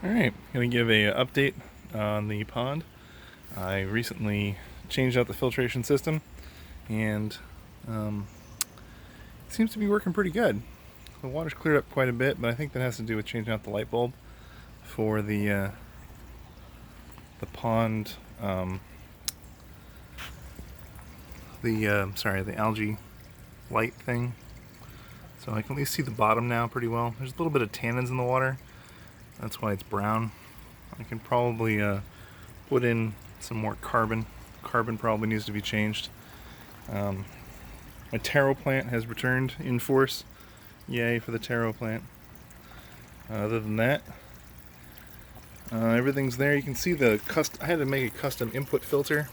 Alright, going to give a update on the pond. I recently changed out the filtration system and it seems to be working pretty good. The water's cleared up quite a bit, but I think that has to do with changing out the light bulb for the pond, the algae light thing. So I can at least see the bottom now pretty well. There's a little bit of tannins in the water. That's why it's brown. I can probably put in some more carbon. Carbon probably needs to be changed. My taro plant has returned in force. Yay for the taro plant. Other than that, everything's there. You can see I had to make a custom input filter,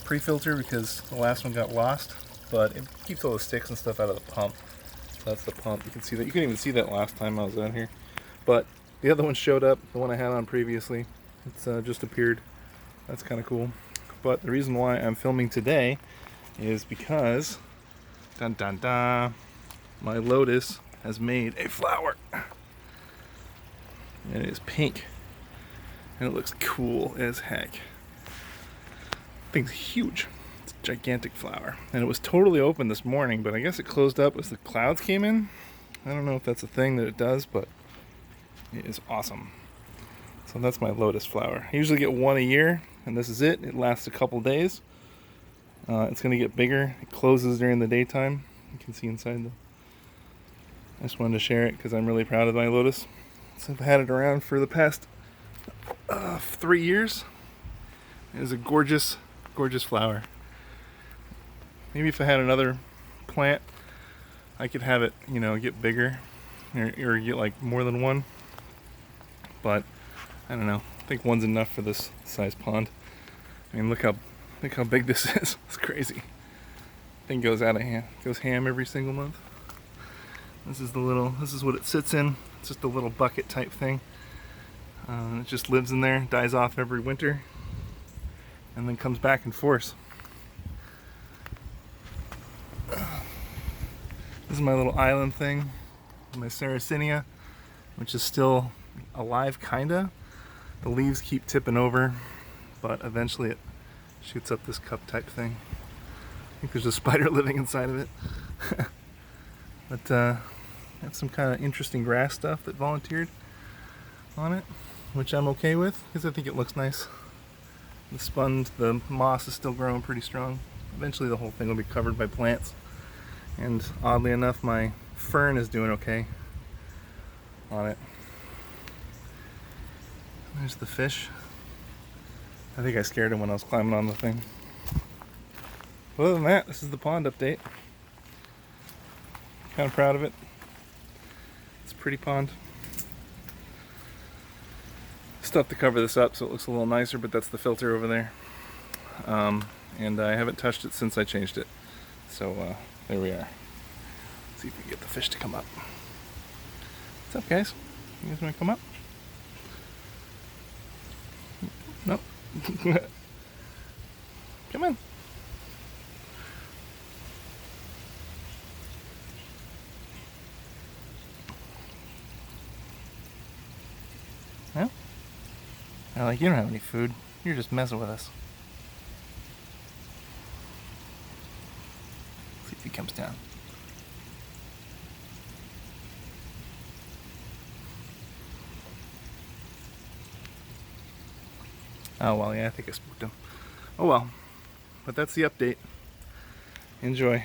pre-filter, because the last one got lost, but it keeps all the sticks and stuff out of the pump. So that's the pump. You can see that. You couldn't even see that last time I was out here. But the other one showed up, the one I had on previously. It's just appeared. That's kind of cool. But the reason why I'm filming today is because, dun dun dun, my lotus has made a flower. And it is pink. And it looks cool as heck. Thing's huge. It's a gigantic flower. And it was totally open this morning, but I guess it closed up as the clouds came in. I don't know if that's a thing that it does, but it is awesome. So that's my lotus flower. I usually get one a year, and this is it. It lasts a couple days. It's going to get bigger. It closes during the daytime. You can see inside. I just wanted to share it because I'm really proud of my lotus. So I've had it around for the past 3 years. It is a gorgeous, gorgeous flower. Maybe if I had another plant, I could have it, get bigger, or get like more than one. But I don't know. I think one's enough for this size pond. I mean, look how big this is. It's crazy. Thing goes out of hand. Goes ham every single month. This is what it sits in. It's just a little bucket type thing. It just lives in there, dies off every winter, and then comes back in force. This is my little island thing, my Sarracenia, which is still alive, kinda. The leaves keep tipping over, but eventually it shoots up this cup type thing. I think there's a spider living inside of it. But I have some kind of interesting grass stuff that volunteered on it, which I'm okay with because I think it looks nice. The moss is still growing pretty strong. Eventually the whole thing will be covered by plants. And oddly enough, my fern is doing okay on it. There's the fish. I think I scared him when I was climbing on the thing. But other than that, this is the pond update. Kind of proud of it. It's a pretty pond. Stuff to cover this up so it looks a little nicer, but that's the filter over there. And I haven't touched it since I changed it. So there we are. Let's see if we can get the fish to come up. What's up, guys? You guys want to come up? No. Come on. No? You don't have any food. You're just messing with us. Let's see if he comes down. Oh, well, yeah, I think I spooked him. Oh, well. But that's the update. Enjoy.